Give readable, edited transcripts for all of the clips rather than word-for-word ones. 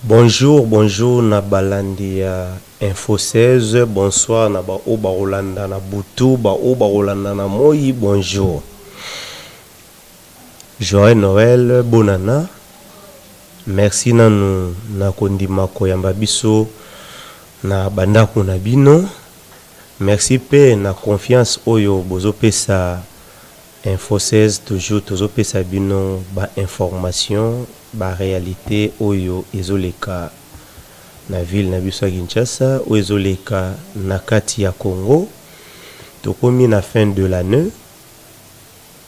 Bonjour, bonjour na balandi ya Info 16, bonsoir na ba oba Rolanda na Butu, ba oba Rolanda na Moyi, bonjour. Joyeux Noël, bonana. Merci na nous na kondima koyamba biso na bandako na bino. Merci pe na confiance oyo bozo pesa Info 16 toujours tozo pesa bino ba information ba réalité oyo ezoleka na ville na biso ya Kinshasa oyo ezoleka na kati ya Congo. Tokomi na fin de l'année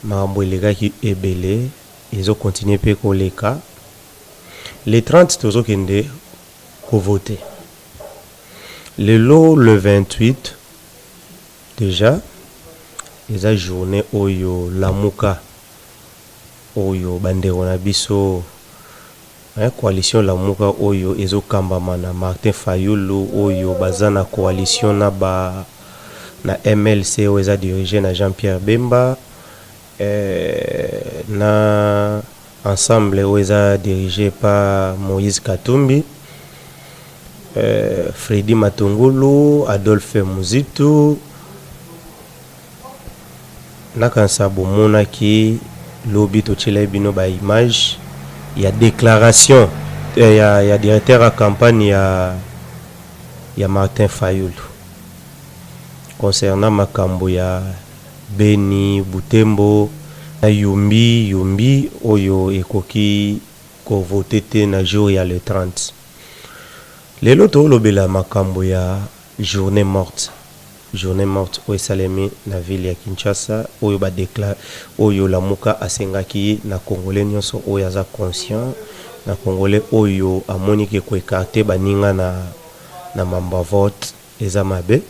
makambo elekaki ebele ezo continuer pe koleka. Les 30 tozo kende ko voter. Le 28 déjà eza journée oyo lamuka oyo bandeko na biso coalition lamuka oyo ezo kambama na Martin Fayulu oyo bazana coalition na MLC oyo eza dirigé na Jean-Pierre Bemba na ensemble oyo eza dirigé par Moïse Katumbi, Freddy Matungulu, Adolphe Muzitu nakansa bomona ki lobi to chele bino ba image ya déclaration ya directeur à campagne ya Martin Fayulu concernant makambo ya Beni Butembo na yumbi oyo ekoki ko voter te na jour ya le 30. Lelo to lobela makambo ya journée morte oyo esalemi na ville ya Kinshasa oyo ba déclare oyo lamuka asengaki na congolais nyonso oyo aza conscient na congolais oyo amoni ke ko écarter baninga na mamba vote eza mabe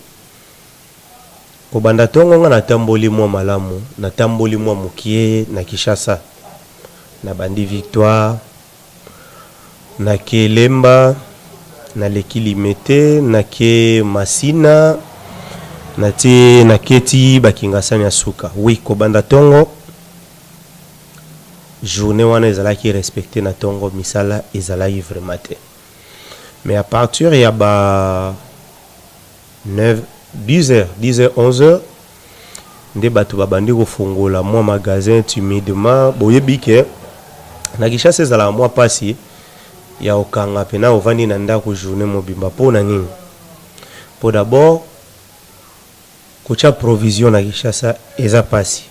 ko banda tongo nga na tamboli mwa malamu na tamboli mwa mukie na Kinshasa na bandi Victoire na Kelemba na Lekilimete na ke Masina na keti bakingasani ya suka. Oui, ko banda tongo journée wana ezalaki respecté na tongo misala ezalaki vraiment te. Mais à partir ya ba 10h 11h nde batu babandi kofungola mwa magasin timidement boyebi ke na Kinshasa ezala mwa pasi ya okanga pena ovandi na ndako journée mobimba po na nini. Pour d'abord kocha provision na Kinshasa eza pasi.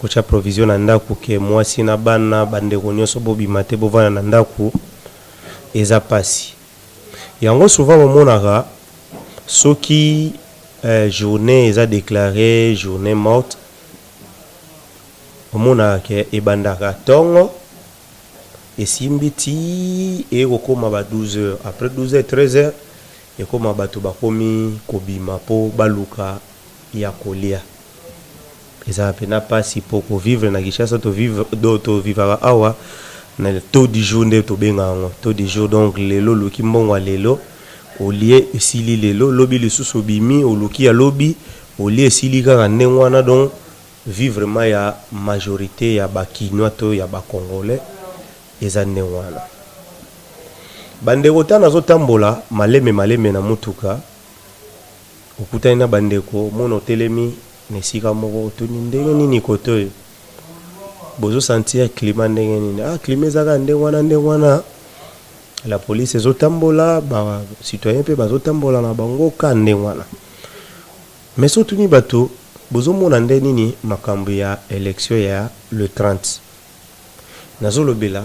Kocha provision na ndako ke mwasi na bana bandeko nyonso bobima te bovana na ndako eza pasi. Yango souvent momonaka soki journée eza déclarée journée morte omona ke ebandaka tongo esimbiti e kokoma ba 12h après 12h 13h et comme bato bakomi kobima po baluka ya kolia eza pena pasi po ko vivre na Kinshasa to vivre awa na taux du jour nde to benga taux du jour. Donc lelo luki mbongo lelo olie esili lelo lobi lisusu bimi oluki ya lobi olie esili kaka ndengwana. Donc vivre ma ya majorité ya bakinois to ya bakongolais eza ndengwana. Bandeko tana zo tambola maleme na mutuka okutani na bandeko mono telemi nesika moko tuni ndenge nini koto bozo sentir climat ndenge nini climat zaka ndenge wana la police zo tambola ba citoyen pe bazo tambola na bango ka ndenge wana. Mais surtout ni bato bozo mona ndenge nini makambo ya élection ya le 30 nazo lobela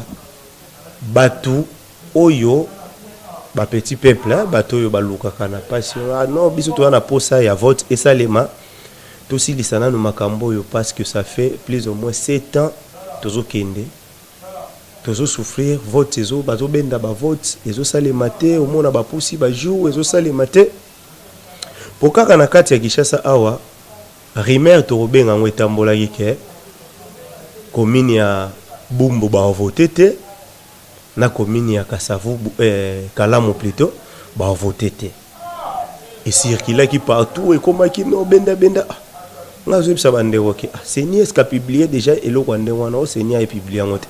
batu oyo ba petit peuple bato oyo baluka kana pasi non biso to na posa ya vote esalema to si lisana no makambo oyo parce que ça fait plus ou moins 7 ans tozo kende tozo souffrir vote ezo bazo benda ba vote ezo salema te omona ba pusi ba jour ezo salema te pokaka na kati ya Kinshasa awa rimer to robenga ngwetambola yike commune ya Bumbu ba vote te na commune ya Kasavu Kalamu plutôt ba voter te et circule qui partout et comme qui no benda ngazo bisa bande woke seni est publié déjà et le rwanda wana o seni a publié ngote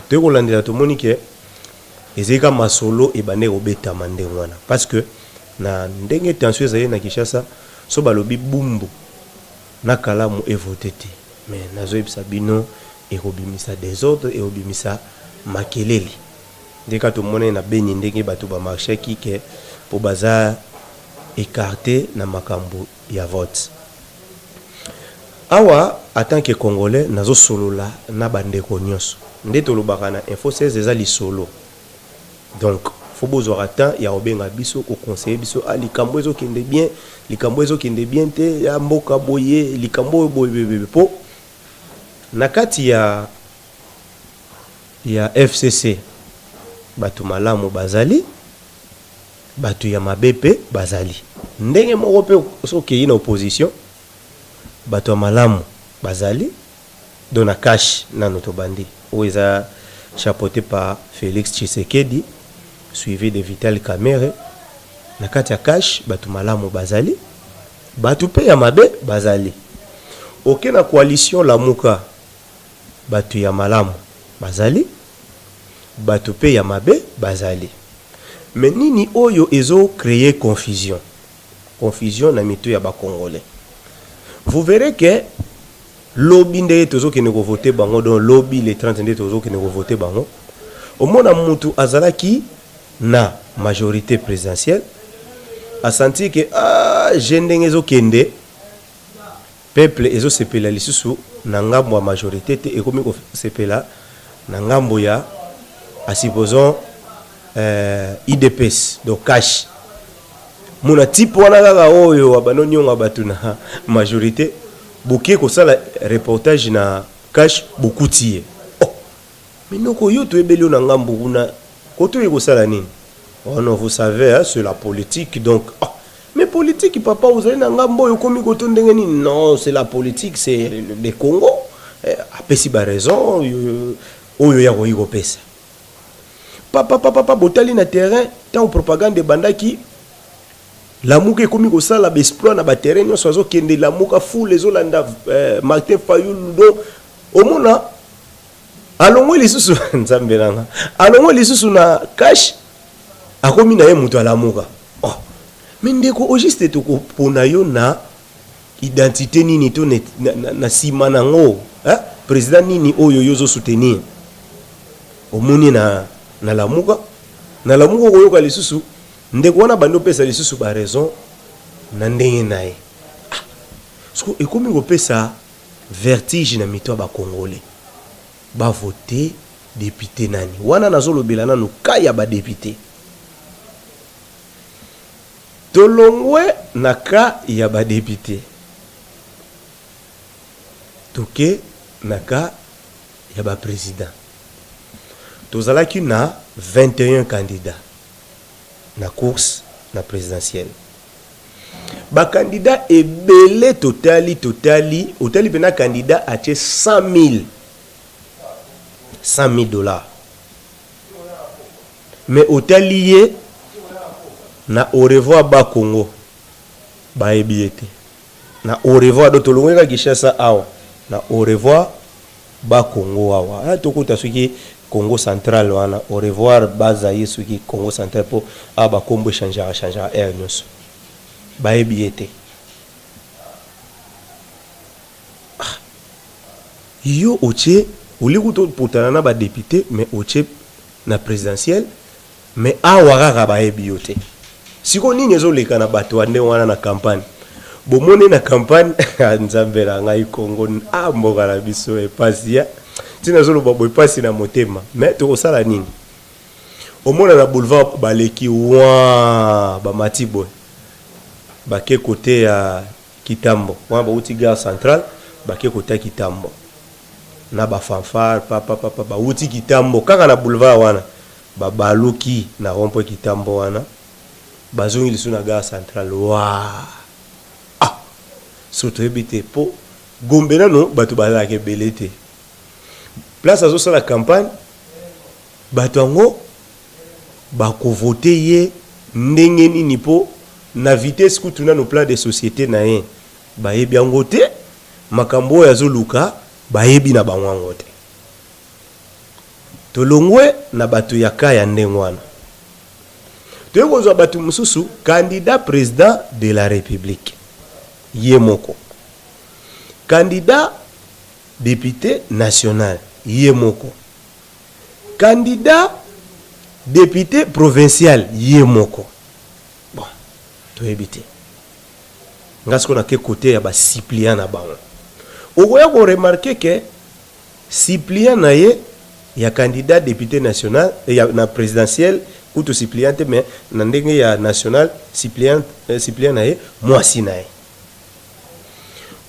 to ko landela to monike ezeka masolo ebane obeta mandengwana parce que na ndenge tension ezali na Kinshasa so balobi bumbu na kalamu evotete mais nazo ebisa bino ekobimisa désordre et obimisa makelele ndeka to mona na beni ndenge bato ba marché ke po baza écarté na makambo ya vote awa en tant que congolais nazo solola na bandeko nyonso nde tolobaka na info 16 eza lisolo donc faut bozwaka temps ya obenga biso ko conseiller biso likambo ezokende bien likambo ezokende bien te ya mboka boye likambo boye po na kati ya FCC batu malamu bazali batu ya mabepe bazali ndenge moko pe soki na opposition batu ya malamu bazali dona cash na notre bandi oza chapeauté par Félix Tshisekedi suivi de Vital Kamerhe na kati ya cash batu malamu bazali batu pe ya mabe bazali oke na coalition Lamuka batu ya malamu bazali batu pe ya mabe bazali mais nini oyo ezo créer confusion na mito ya ba congolais vous verrez que lobby ndenge tozo kene ko voter bango donc lobby les 30 ndenge tozo kene ko voter bango omona mutu azalaki na majorité présidentielle a senti que jendenge zo kende peuple ezo sepela lisusu na ngambo ya majorité te ekomi ko sepela na ngambo ya supposons IDPS donc cash muna type wana kaka oyo abanonyonga batu na majorité bokie ko sala reportage na cash bokutie mais noko yo to ebeli na ngambo kuna koto yeko sala nini oh non vous savez hein, c'est la politique donc mais politique papa vous allez na ngambo yo komi koto ndenge nini non c'est la politique c'est le Congo apesi ba raison oyo ya ko pesa papa botali na terrain tant propagande bandaki Lamuka komi ko sala ba exploit na ba terrain nyonso azo kende Lamuka fou les Olanda Martin Fayulu do omona alongo lisusu nzambe nanga alongo lisusu na cash akomi na ye mutu Lamuka mais ndeko o juste to ko pona yo na identité nini to na sima nango président nini oyo yozo soutenir omoni na Lamuka koyo ka lisusu ndeko wana bando pesa lisusu ba raison na ndenge nae sko ekomi ko pesa vertige na mito ba congolais ba voter député nani wana nazolobela nanu kaya ba député tolongwe na ka ya ba député toke na ka ya ba président tozalaki na 21 candidats na course na présidentielle ba candidat ebele totali pena candidat a 100 000 dollars mais otalié na au revoir ba Congo ba ebiete na au revoir do tolongeka Kinshasa awa na au revoir ba Congo awa tokota soki Congo central wana au revoir baza yesuki Congo central po aba kombo changer air nyonso ba ebiete yo oche oliku to potana na ba député mais oche na présidentielle mais awa kaka ba ebiote siko nini ezoleka na bato ande wana na campagne bomone na campagne nzambera ngai Congo mboka na biso epasia tina zolo boy pasi na motema mais to sala nini omona na boulevard baleki wa ba matiboy bake côté ya Kitambo wa ba uti gare centrale bake côté Kitambo na ba fanfare papa ba uti Kitambo kaka na boulevard wana ba baluki na rond-point Kitambo wana bazongi lisu na gare centrale wa sotrebite po gombena no bato balake belete place azo sala campagne bato ngo bako voter ye ndenge nini po na vitesse kutuna no plan de société na ye bayebi yango te makambo ya zoluka bayebi na bango te tolongwe na batu ya kaya ndengwana toyekozwa batu mususu candidat président de la république yemoko candidat député national yemoko candidat député provincial yemoko bon toyebite ngasko na ke côté ya ba suppléant na bango okoya ko remarquer que suppléant na ye ya candidat député national ya na présidentiel ou to suppléant mais na ndenge ya national suppléant na ye mwasi na ye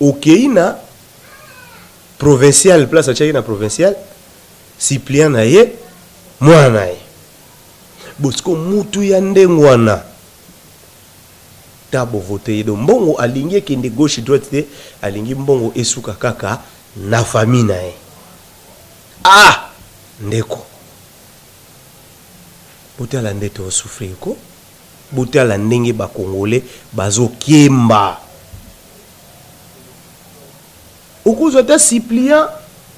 okeina provincial place achaki na provincial suppléant na ye mwana na ye bosko mutu ya ndengwana tabo vote yedo mbongo alingi kende gauche droite te alingi mbongo esuka kaka na famille na ye ndeko botala ndeto osufrir ko botala ndenge ba congolais bazokemba okuzwa ta suppléant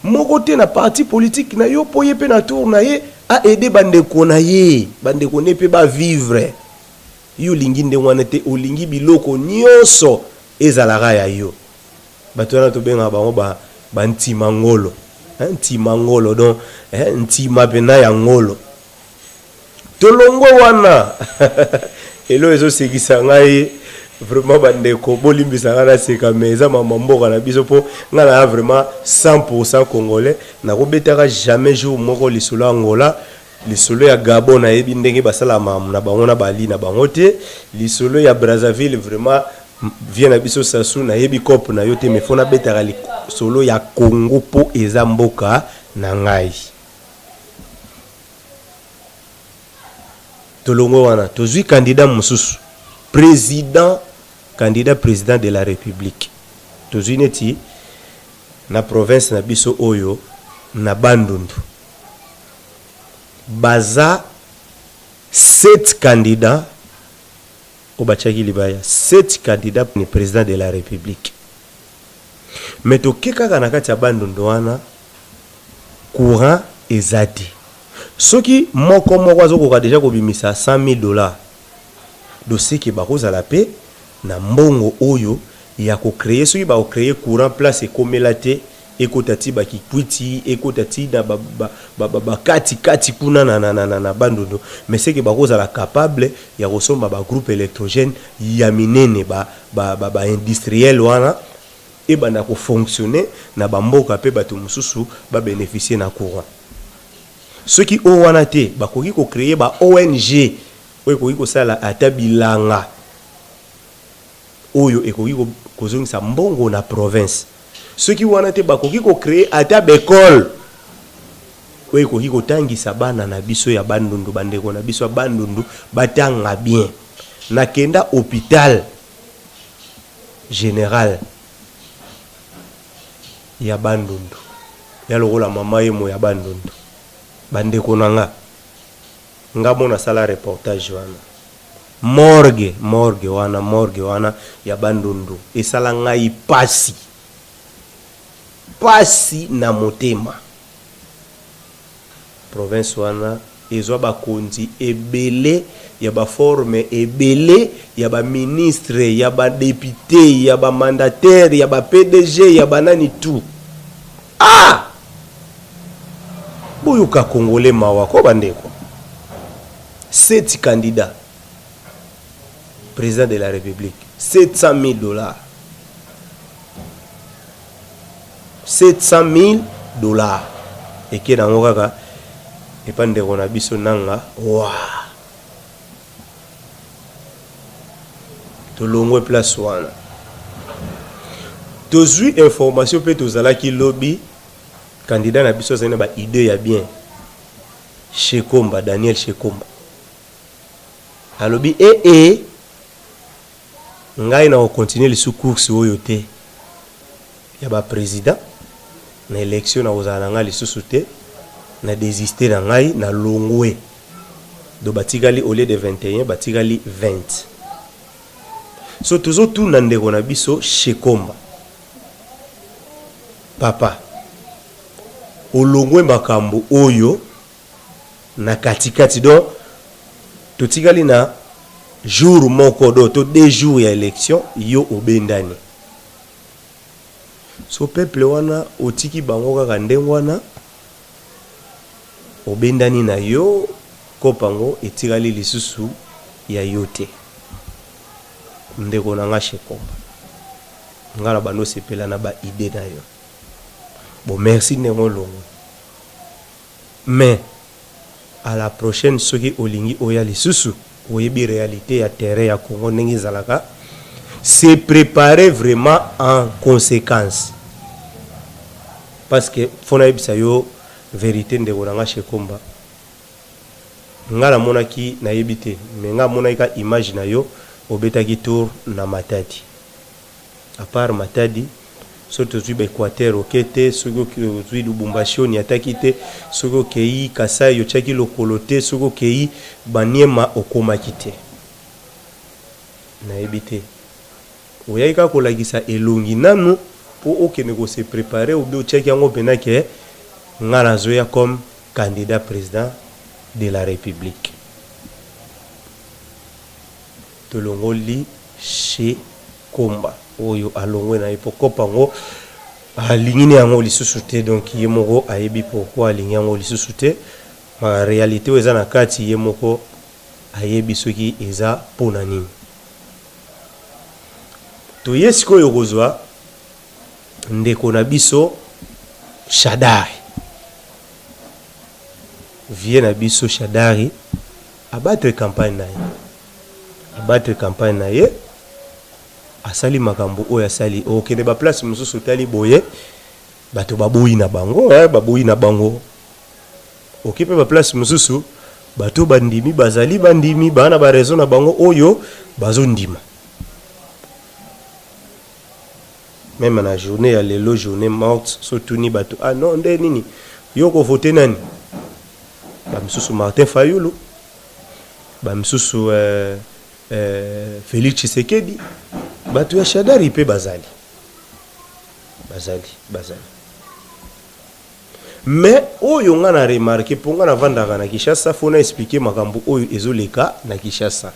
moko te na parti politique na yo po ye pe na tour na ye a aider bandeko na ye bandeko ne pe ba vivre yo lingi ndengwana te olingi biloko nyonso ezalaka ya yo bato wana tobenga bango ba ntima ngolo ntima ngolo donc ntima pena ya ngolo tolongo wana elo ezosekisa ngai vraiment bandeko bolimbisaka na seka mais eza mamamboka na biso po nga na vraiment 100% congolais nakobetaka jamais jour moko lisolo ya Angola lisolo ya Gabon na yebi ndenge basalama na bango na bali na bango te lisolo ya Brazzaville vraiment vient na biso sasu na yebi cop na yo te mais fona betaka lisolo ya Congo po eza mboka na ngai tolongo wana tozwi candidat mususu candidat président de la république tozwi neti na province na biso oyo na Bandundu baza 7 candidats au bachaki libaya 7 candidats ni président de la république mais to keka na kati ya Bandundu wana courant ezati soki moko azokoka déjà kobimisa $100,000 dossier ki bakozala pe na mbongo oyo ya ko créer soki ba créer courant place ekomela te ekotati bakikwiti ekotati na kati kuna na Bandundu mais c'est que bakozala capable ya kosomba ba groupe électrogène ya minene ba industriel wana e bana ko fonctionner na bamboka pe bato mususu ba bénéficier na courant ceux qui ont wana te bakoki ko créer ba ONG oyo koki ko sala ata bilanga oyo ekoki kozongisa mbongo na province ceux qui wana te bakoki ko créer ata école oyo ekoki kotangisa bana na biso ya Bandundu bandeko na biso ya Bandundu batanga bien na kenda hôpital général ya Bandundu ya lokola mama yemo ya Bandundu bandeko nanga ngamo sala reportage wana morgue wana ya Bandundu esala ngai pasi na motema province wana ezwa bakonzi ebele ya ba forme ebele ya ba ministre ya ba député ya ba mandataire ya ba PDG ya banani tout boyoka congolais mawa ko bandeko 7 candidats président de la république $700,000 $700,000 eke nango kaka epandeko na biso nanga tolongwe place wana tozwi information pe tozalaki lobby candidat na biso zana ba idée ya bien Shekomba Daniel Shekomba alobi ngai na continuer le sous-course oyo te ya ba président na élection na ozana nga lisusu te na désister na ngai na longwe do batikali au lieu de 21 batikali 20 so tozo tout na ndeko na biso Shekomba papa olongwe makambo oyo na katikati donc totikali na jour moko do to 2 jours ya élection yo obendani so peuple wana otiki bango kaka ndenge wana obendani na yo kopango etikali lisusu ya yote ndeko na nga Shekomba ngala bano sepela na ba idée na yo bon merci ndeko longo mais à la prochaine soki olingi oya lisusu oyebi réalité ya terrain ya Congo ndenge zalaka se préparer vraiment en conséquence parce que fona yebisa yo vérité ndeko na nga Shekomba ngala monaki na yebite mais nga monaki ka image na yo obetaki tour na Matadi à part Matadi surtout tu Équateur okete soko tu Lubumbashi ni atakite soko kei Kasai yo chaki lokolote soko kei Baniema okomakite na yebite oyaka kolagisa elongi nanu po okene ko se préparer ou bien chaki yango penake ngala zoya comme candidat président de la République. Tolongoli chez Komba. Oyo alongwe na ipokopango alingini yango lisusu te donc yemoko ayebi pourquoi alingi yango lisusu te ma réalité eza na kati yemoko ayebi soki eza pona nini. To yesiko yokozwa ndeko na biso Shadari vient na biso Shadari abattre campagne na ye asali makambo oyo asali okende ba place mususu tali boye bato baboyi na bango okipe ba place mususu bato bandimi bazali bandimi bana ba raison na bango oyo bazondima même na journée ya lelo journée morte sotuni bato ah non nde nini yoko voter nani ba msusu Martin Fayulu ba msusu Félix Tshisekedi bato ya Shadari pe bazali mais oyo nga na remarqué ponga na vandaka na Kinshasa fona expliquer makambo oyo ezoleka na Kinshasa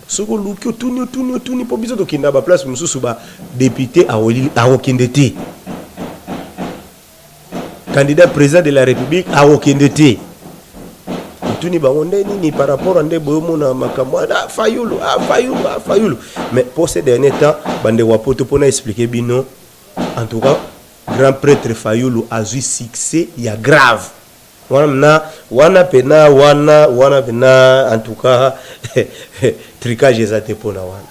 soko luki otuni po biso tokinda ba place mususu ba député awokende te candidat président de la République awokende te tuni bango nini par rapport à ndebo mona makambo Fayulu mais pour ces derniers temps bande wapoto pona expliquer bino en tout cas grand prêtre Fayulu a eu succès ya grave wana pena en tout cas tricage ezate pona wana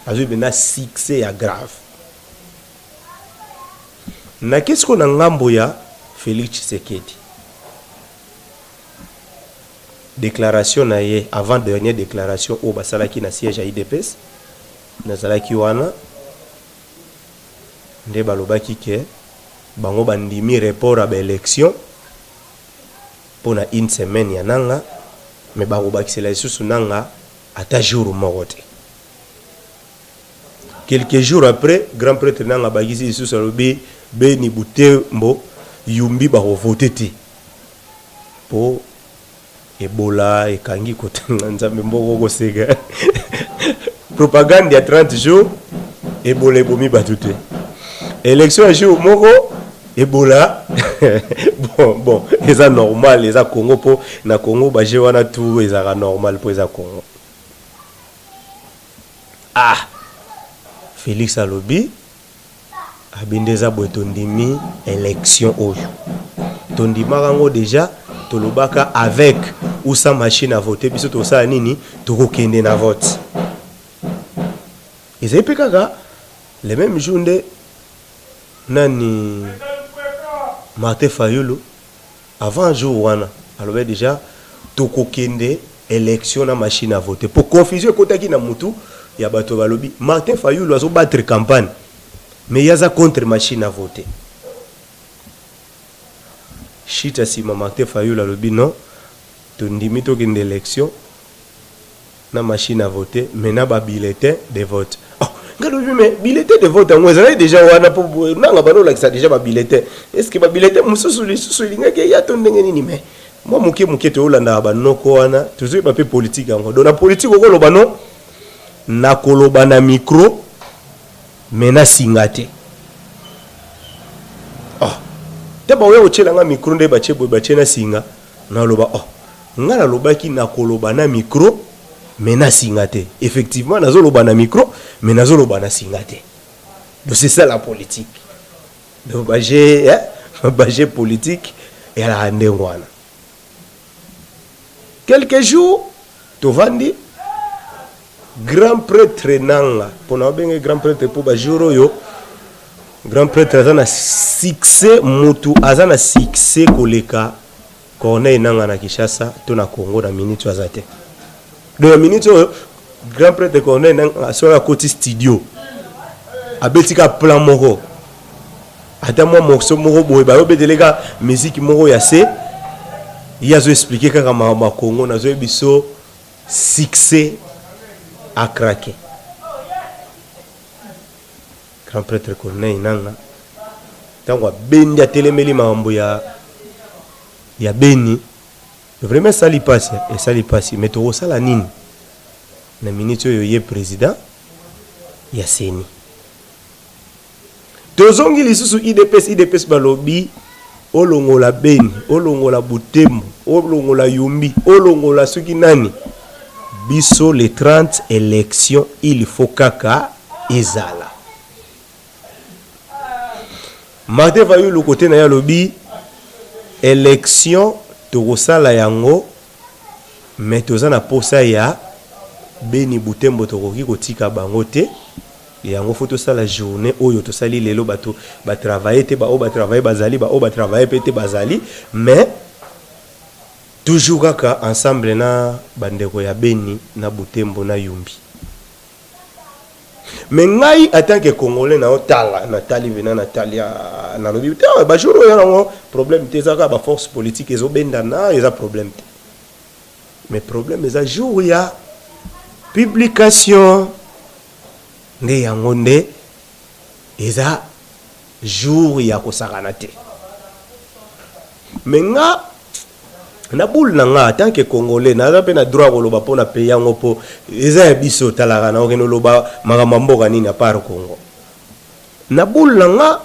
a eu bena succès ya grave na qu'est-ce qu'on a ngambo ya Félix Tshisekedi déclaration na ye avant dernière déclaration au basalaki na siège à IDPS nazalaki wana nde balobaki ke bango bandimi report à l'élection pour une semaine ya nanga mais bakobakisela lisusu nanga ata jour moko te quelques jours après grand prêtre nanga bakisi lisusu alobi Beni Butembo yumbi bakovote te po Ebola ekangi kotanga nzambe mboko koseka propagande ya 30 jours Ebola ebomi batute élection à jour moko Ebola bon eza normal eza Congo po na Congo ba je wana tout eza normal po eza Congo Félix alobi abindeza botondimi élection oyo tondima rango déjà tolobaka avec ou sans machine à voter biso to sa nini tokokende na vote ezai kaka le même jour nde nani Martin Fayulu avant jour wana alobe déjà tokokende élection na machine à voter pour confusion kotaki na mutu ya bato balobi Martin Fayulu azo battre campagne mais yaza contre machine à voter Chita si Martin Fayulu alobi non tondimi tokende élection na machine à voter mais na ba bulletin de vote ngalobi mais bulletin de vote ngo ezali déjà wana po nanga bano la ça déjà ba bulletin est-ce que ba bulletin mususu lisusu linga ke ya to ndenge nini mais moi muke to olanda ba noko wana toujours ba pe politique yango donc na politique ko loba non na koloba na micro mena singate te ba we ochela nga micro nde ba chebo ba chena singa na loba nga loba ki na koloba na micro mena singate effectivement nazo loba na micro mais nazo loba na singate donc c'est ça la politique donc ba j'ai politique et à la ndengwana. Quelques jours, Tovandi, grand prêtre Nanga, pour nous bien grand prêtre pour Bajuro yo, grand prêtre azana succès mutu azana succès koleka Corneille Nanga na Kinshasa, to na Congo na minute azate. Donc la minute grand prêtre Corneille Nanga sur la côté studio, abetika plan moko. Attends moi morceau moko boy ba obedelega musique moko ya se. Il a expliqué que ma Congo n'a pas succès à craquer. Grand prêtre Corneille Nanga. Tant que Beni a télémeli mambo ya Beni. Vraiment ça lui passe et ça lui passe. Mais tu ça la nini. Na minute yo ye président ya Seni. Tozongi lisusu IDPS balobi. Olongola Beni, olongola Butembo, olongola Yumbi, olongola Sukinani. Biso les 30 élections, il faut kaka ezala. Martin Fayulu le côté na ya lobi élection tokosala yango mais tozana posa ya Beni Butembo tokoki kotika bango te. Et en fait, ça la journée où yo to sali lelo bato ba travailler te ba o ba travailler bazali ba o ba travailler pete bazali mais toujours kaka ensemble na bandeko ya Beni na Butembo na Yumbi. Mais ngai en tant que Congolais na otala Nathalie vena Natalia na lobi te ba jour ya ngo problème te zaka ba force politique ezo benda na eza problème te. Mais problème eza jour ya publication nde yango nde eza jour ya kosakana te. Mais nga na boule na nga tant que Congolais na pe na droit koloba pona pays yango po eza ya biso talaka na okeno loba makambo mboka nini apart Congo. Na boule na nga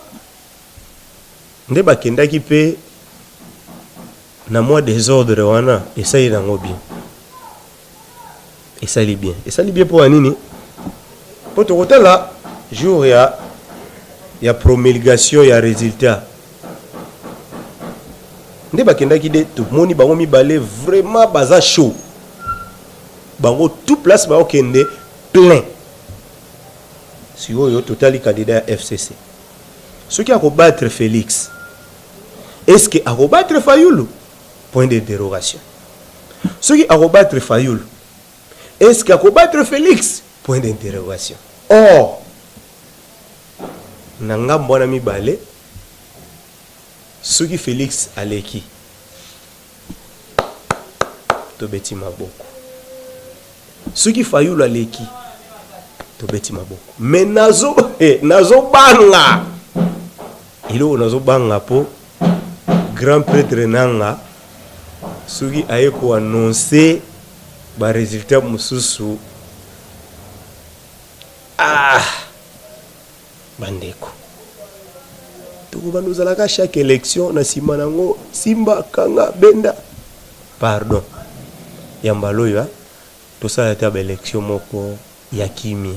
nde bakendaki pe na mois désordre wana esali nango bien. Esali bien pour nini? Pour te côté là, jour il y a promulgation, il y a résultat. Ndé bakenda ki de tout moni bango mi balé vraiment baza chaud. Bango tout place ba okende plein. Si yo total candidat FCC. Ce qui a combattre Félix. Est-ce que a combattre Fayulu? Point d'interrogation. Ce qui a combattre Fayulu. Est-ce qu'il a combattre Félix? Point d'interrogation. Or, nanga mbona mi balé. Ce qui Félix aleki to beti maboko ce qui Fayulu aleki to beti maboko mais nazo banga ilo nazo banga po grand prêtre nanga ce qui a ko annoncer ba résultat mususu bandeko nous allons chaque élection na simanango simba kanga benda pardon yambalo ya to sala ta élection moko ya kimia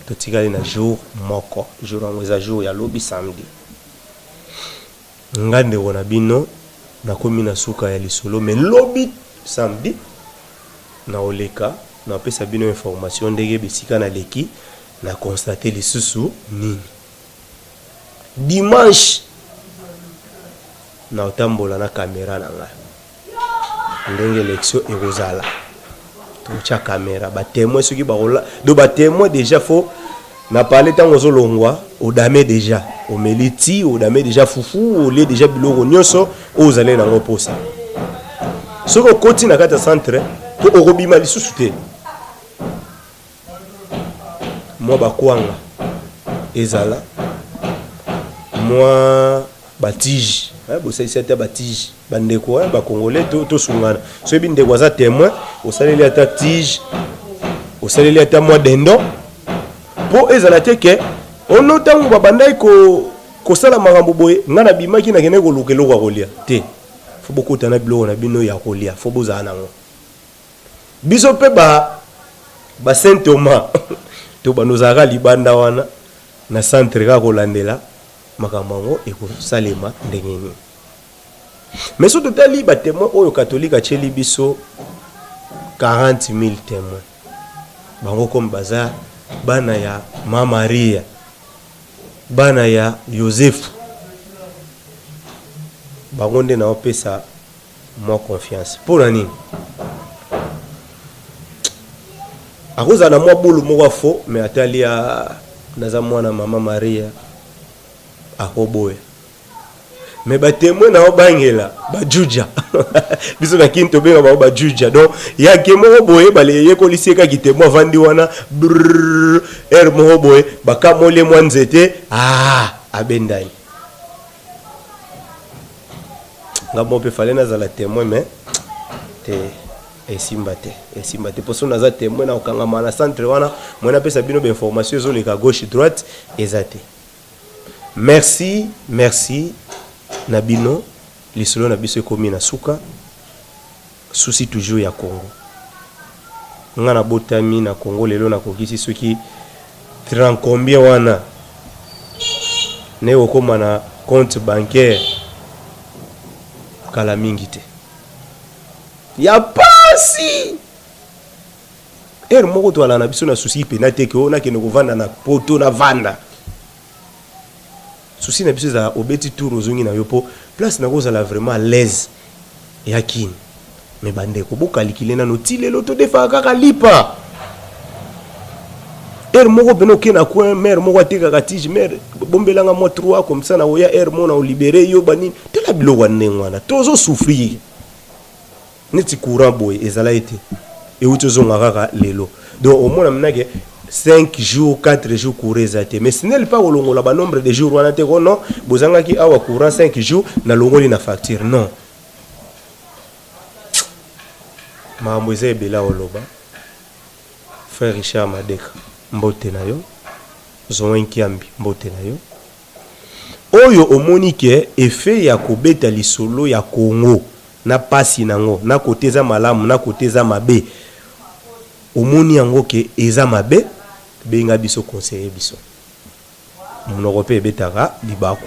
to tikali na jour moko jour ngweza jour ya lobi samedi ngande wona bino na komi na suka ya lisolo mais lobi samedi na oleka na pesa bino information ndenge bisika na leki na constater lisusu nini dimanche na otambola na caméra na nga ndenge élection ekozala tocha caméra ba témoin soki bakola do ba témoin déjà faut na parler tango zolongwa odame déjà o meliti odame déjà fufu o le déjà biloko nyonso ozale na ngoposa soko koti na kata centre to okobima lisusu te moi bakwanga ezala moi batige bon ça c'est batige bandeko ba congolais to sungana so bi ndeko za témoin au saleli ata tige au saleli ata moi dendo po ezala te ke ono tango ba bandai ko sala makambo boye ngana bimaki na kene ko lukelo kwa kolia te fo beaucoup tana bilo na bino ya kolia fo boza nango biso pe ba Saint Thomas to banozaka libanda wana na centre ka kolandela makamango eko salema ndengeni mais so totali ba témoin oyo catholique acheli biso 40,000 témoins bango comme baza bana ya Mama Maria bana ya Joseph bango nde na opesa moi confiance pour nani akoza na mwa bulu moko fo mais atali ya naza mwana Mama Maria akoboya mais ba témoin na obangela ba juja biso na kinto benga ba juja donc ya ke moko boye bale ye ko liseka ki témoin vandi wana moko boye bakamole mwa nzete abendai ngabo pe fale na za la témoin mais te esimbate poso na za témoin na okanga mana centre wana mona pesa bino ba information zo leka gauche droite ezate merci Nabino, l'isolo na biso ekomi na suka, souci toujours ya Congo. Nga na botami na Congo lelo na kokisi soki combien wana ne okoma na compte bancaire kala mingi te. Ya pasi moko to ala na biso na souci penate ke ona ke no vanda na poto na vanda. Souci na biso za obeti tour ozongi na yopo place na kozala vraiment à l'aise ya kin mais bandeko bo calculer na notile loto defa kaka lipa moko beno ke na coin mère moko ateka katije mère bombelanga moi 3 comme ça na oya mo na o libérer yo bani te la biloko nengwana tozo souffrir neti courant boy ezala été et où tozo ngaka lelo donc au moins amnake 5 jours, 4 jours courir zate. Mais ce n'est pas au long la nombre de jours on a été non, bozanga ki awa courant 5 jours na longoli na facture non. Ma moise bela oloba. Frère Richard Madeka mbote na yo. Zoen kiambi mbote na yo. Oyo omoni ke effet ya kobeta lisolo ya Congo na pasi nango na koteza malamu na koteza mabe. Omoni yango ke eza mabe benga biso conseiller biso monoko pe betaka libako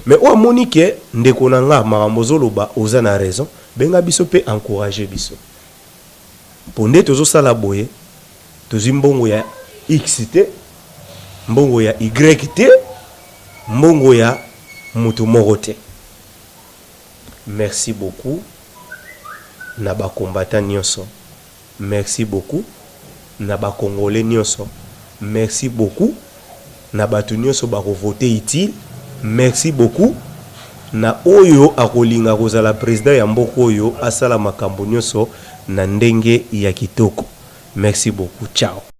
mais o amoni ke ndeko nanga makambo zoloba oza na raison benga biso pe encourager biso ponde tozo sala boye tozi mbongo ya X te mbongo ya Y te mbongo ya mutu moko te. Merci beaucoup na ba combattant nyonso. Merci beaucoup na ba congolais nyonso. Merci beaucoup na batu nyonso ba voter utile. Merci beaucoup na oyo akolinga kozala président ya mboka oyo asala makambo nyonso na ndenge ya kitoko. Merci beaucoup. Ciao.